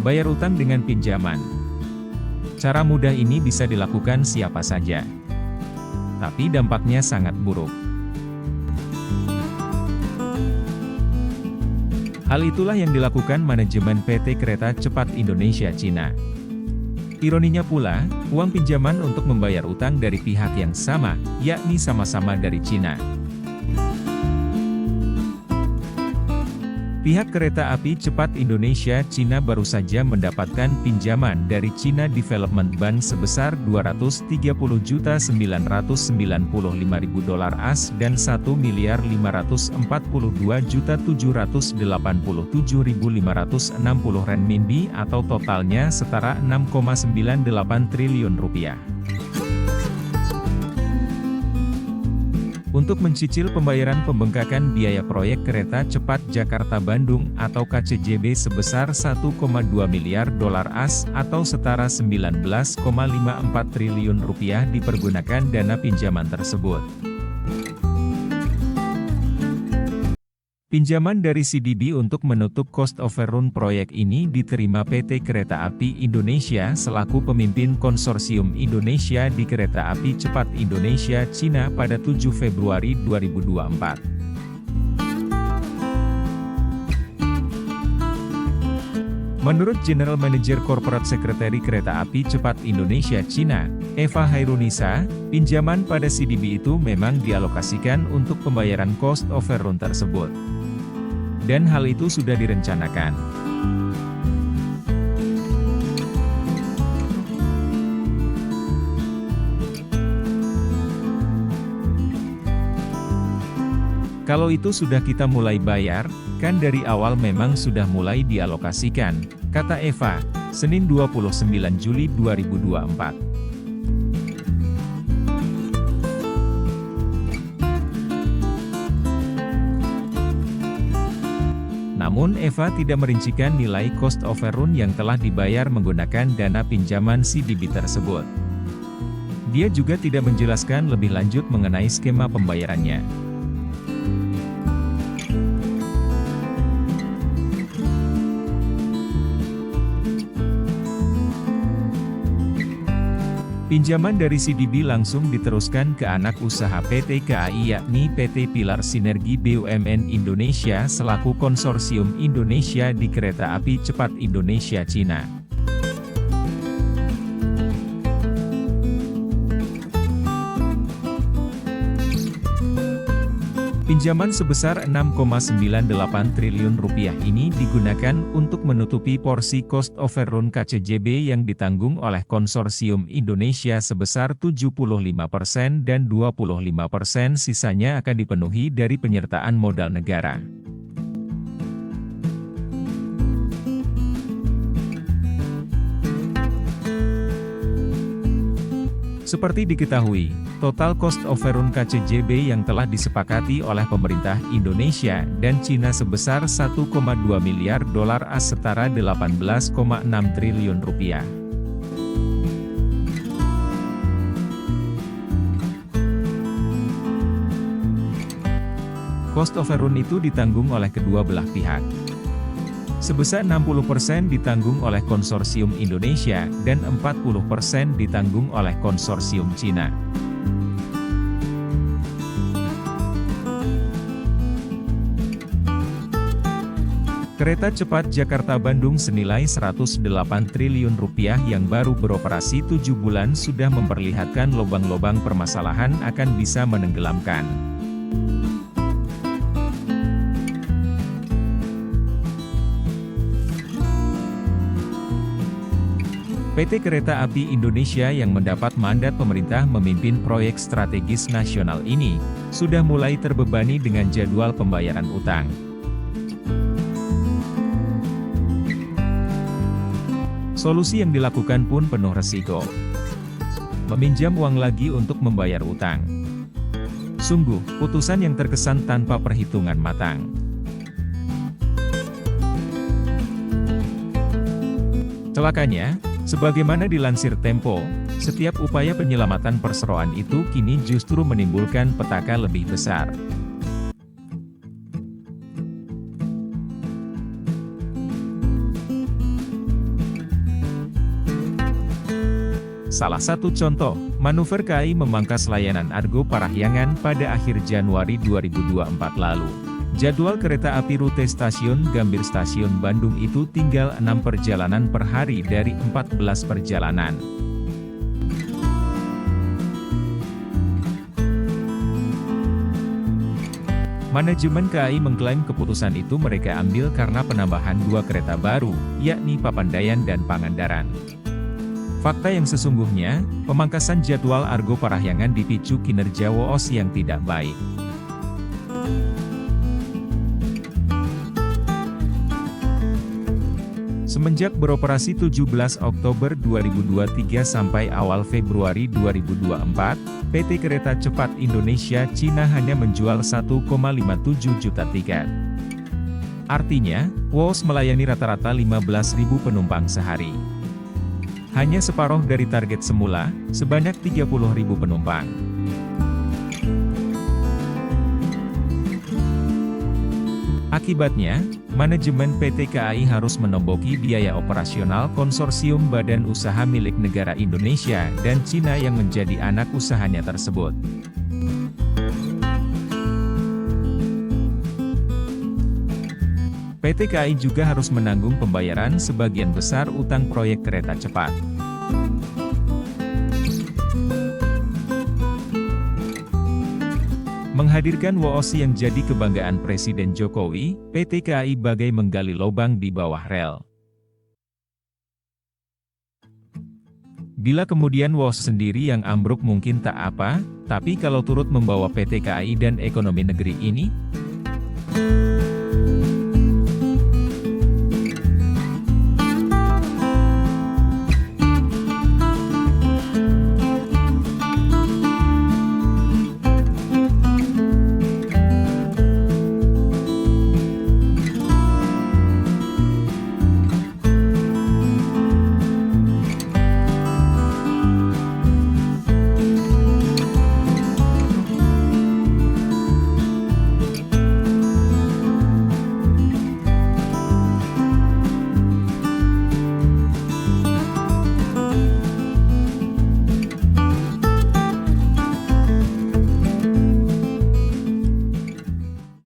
Bayar utang dengan pinjaman. Cara mudah ini bisa dilakukan siapa saja. Tapi dampaknya sangat buruk. Hal itulah yang dilakukan manajemen PT Kereta Cepat Indonesia Cina. Ironinya pula, uang pinjaman untuk membayar utang dari pihak yang sama, yakni sama-sama dari Cina. Pihak Kereta Api Cepat Indonesia Cina baru saja mendapatkan pinjaman dari China Development Bank sebesar $230.995.000 AS dan $1.542.787.560 renminbi atau totalnya setara 6,98 triliun rupiah. Untuk mencicil pembayaran pembengkakan biaya proyek kereta cepat Jakarta-Bandung atau KCJB sebesar $1,2 miliar AS atau setara 19,54 triliun rupiah dipergunakan dana pinjaman tersebut. Pinjaman dari CDB untuk menutup cost overrun proyek ini diterima PT Kereta Api Indonesia selaku pemimpin konsorsium Indonesia di Kereta Api Cepat Indonesia Cina pada 7 Februari 2024. Menurut General Manager Corporate Secretary Kereta Api Cepat Indonesia Cina, Eva Hairunisa, pinjaman pada CDB itu memang dialokasikan untuk pembayaran cost overrun tersebut. Dan hal itu sudah direncanakan. Kalau itu sudah kita mulai bayar, kan dari awal memang sudah mulai dialokasikan, kata Eva, Senin 29 Juli 2024. Namun Eva tidak merincikan nilai cost overrun yang telah dibayar menggunakan dana pinjaman CDB tersebut. Dia juga tidak menjelaskan lebih lanjut mengenai skema pembayarannya. Pinjaman dari CDB langsung diteruskan ke anak usaha PT KAI yakni PT Pilar Sinergi BUMN Indonesia selaku konsorsium Indonesia di Kereta Api Cepat Indonesia Cina. Pinjaman sebesar 6,98 triliun rupiah ini digunakan untuk menutupi porsi cost overrun KCJB yang ditanggung oleh konsorsium Indonesia sebesar 75% dan 25% sisanya akan dipenuhi dari penyertaan modal negara. Seperti diketahui, total cost overrun KCJB yang telah disepakati oleh pemerintah Indonesia dan Cina sebesar $1,2 miliar AS setara 18,6 triliun rupiah. Cost overrun itu ditanggung oleh kedua belah pihak. Sebesar 60% ditanggung oleh konsorsium Indonesia, dan 40% ditanggung oleh konsorsium Cina. Kereta cepat Jakarta-Bandung senilai 108 triliun rupiah yang baru beroperasi 7 bulan sudah memperlihatkan lubang-lubang permasalahan akan bisa menenggelamkan. PT Kereta Api Indonesia yang mendapat mandat pemerintah memimpin proyek strategis nasional ini, sudah mulai terbebani dengan jadwal pembayaran utang. Solusi yang dilakukan pun penuh resiko. Meminjam uang lagi untuk membayar utang. Sungguh, putusan yang terkesan tanpa perhitungan matang. Celakanya, sebagaimana dilansir Tempo, setiap upaya penyelamatan perseroan itu kini justru menimbulkan petaka lebih besar. Salah satu contoh, manuver KAI memangkas layanan Argo Parahyangan pada akhir Januari 2024 lalu. Jadwal kereta api rute stasiun Gambir Stasiun Bandung itu tinggal 6 perjalanan per hari dari 14 perjalanan. Manajemen KAI mengklaim keputusan itu mereka ambil karena penambahan 2 kereta baru, yakni Papandayan dan Pangandaran. Fakta yang sesungguhnya, pemangkasan jadwal Argo Parahyangan dipicu kinerja WOS yang tidak baik. Semenjak beroperasi 17 Oktober 2023 sampai awal Februari 2024, PT Kereta Cepat Indonesia Cina hanya menjual 1,57 juta tiket. Artinya, WOS melayani rata-rata 15.000 penumpang sehari. Hanya separuh dari target semula, sebanyak 30.000 penumpang. Akibatnya, manajemen PT KAI harus menomboki biaya operasional konsorsium badan usaha milik negara Indonesia dan Cina yang menjadi anak usahanya tersebut. PT KAI juga harus menanggung pembayaran sebagian besar utang proyek kereta cepat. Menghadirkan WOS yang jadi kebanggaan Presiden Jokowi, PT KAI bagai menggali lubang di bawah rel. Bila kemudian WOS sendiri yang ambruk mungkin tak apa, tapi kalau turut membawa PT KAI dan ekonomi negeri ini,